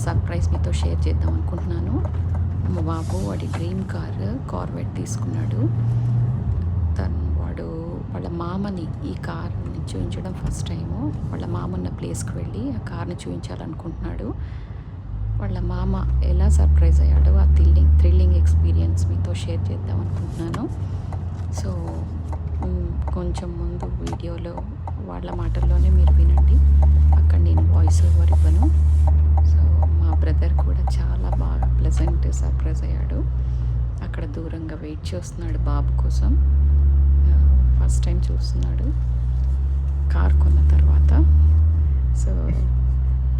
Surprise మీతో share చేద్దాం అనుకుంటున్నాను. మా బాబు వాడి డ్రీమ్ కార్ కార్వెట్ తీసుకున్నాడు. వాడు వాళ్ళ మామని ఈ కార్ని చూపించడం ఫస్ట్ టైము. వాళ్ళ మామ ఉన్న ప్లేస్కి వెళ్ళి ఆ కార్ని చూపించాలనుకుంటున్నాడు. వాళ్ళ మామ ఎలా సర్ప్రైజ్ అయ్యాడో ఆ థ్రిల్లింగ్ ఎక్స్పీరియన్స్ మీతో షేర్ చేద్దాం అనుకుంటున్నాను. సో కొంచెం ముందు వీడియోలో వాళ్ళ మాటల్లోనే మీరు వినండి, అక్కడ నేను వాయిస్ ఓవర్ ఇవ్వను. సో మా బ్రదర్ కూడా చాలా బాగా ప్లెజెంట్ సర్ప్రైజ్ అయ్యాడు. అక్కడ దూరంగా వెయిట్ చేస్తున్నాడు బాబు కోసం. ఫస్ట్ టైం చూస్తున్నాడు కార్ కొన్న తర్వాత. సో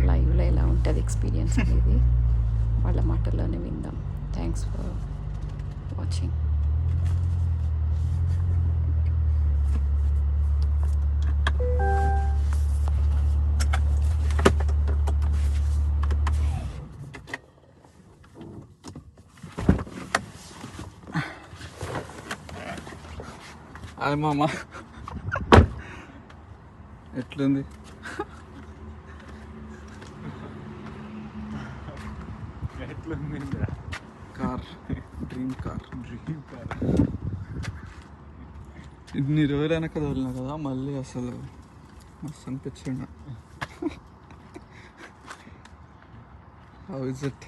లైవ్లో ఎలా ఉంటుంది ఎక్స్పీరియన్స్ అనేది వాళ్ళ మాటల్లోనే విందాం. Thanks for watching. హాయ్ మామ, ఎట్లుంది? Car, dream car. ఇన్ని రోజులు వెనక వదిలినా కదా, మళ్ళీ అసలు మస్తు అనిపించింది. How is it?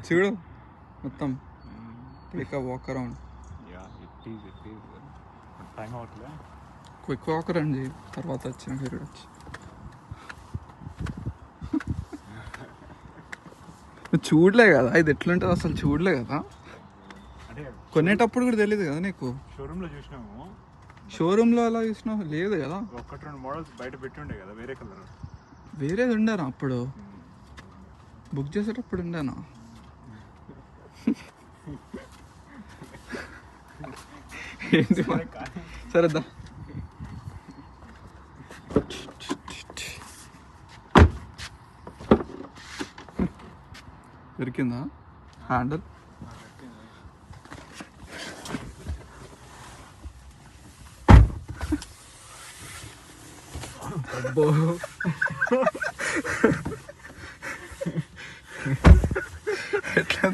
చూడు మొత్తం take a walk around. Quick walk around చేయి, తర్వాత వచ్చిన హీరో వచ్చి. చూడలే కదా ఇది ఎట్లుంటుంది అసలు, చూడలే కదా, కొనేటప్పుడు కూడా తెలియదు కదా నీకు. షోరూంలో చూసినాము. షోరూంలో అలా చూసినావు? లేదు కదా, ఒకటి రెండు మోడల్స్ బయట పెట్టి ఉండే కదా, వేరే కలర్. వేరేది ఉండేనా అప్పుడు? బుక్ చేసేటప్పుడు ఉండేనా? ఏంటి సరేదా, దొరికిందా హ్యాండిల్? అబ్బో ఎట్లా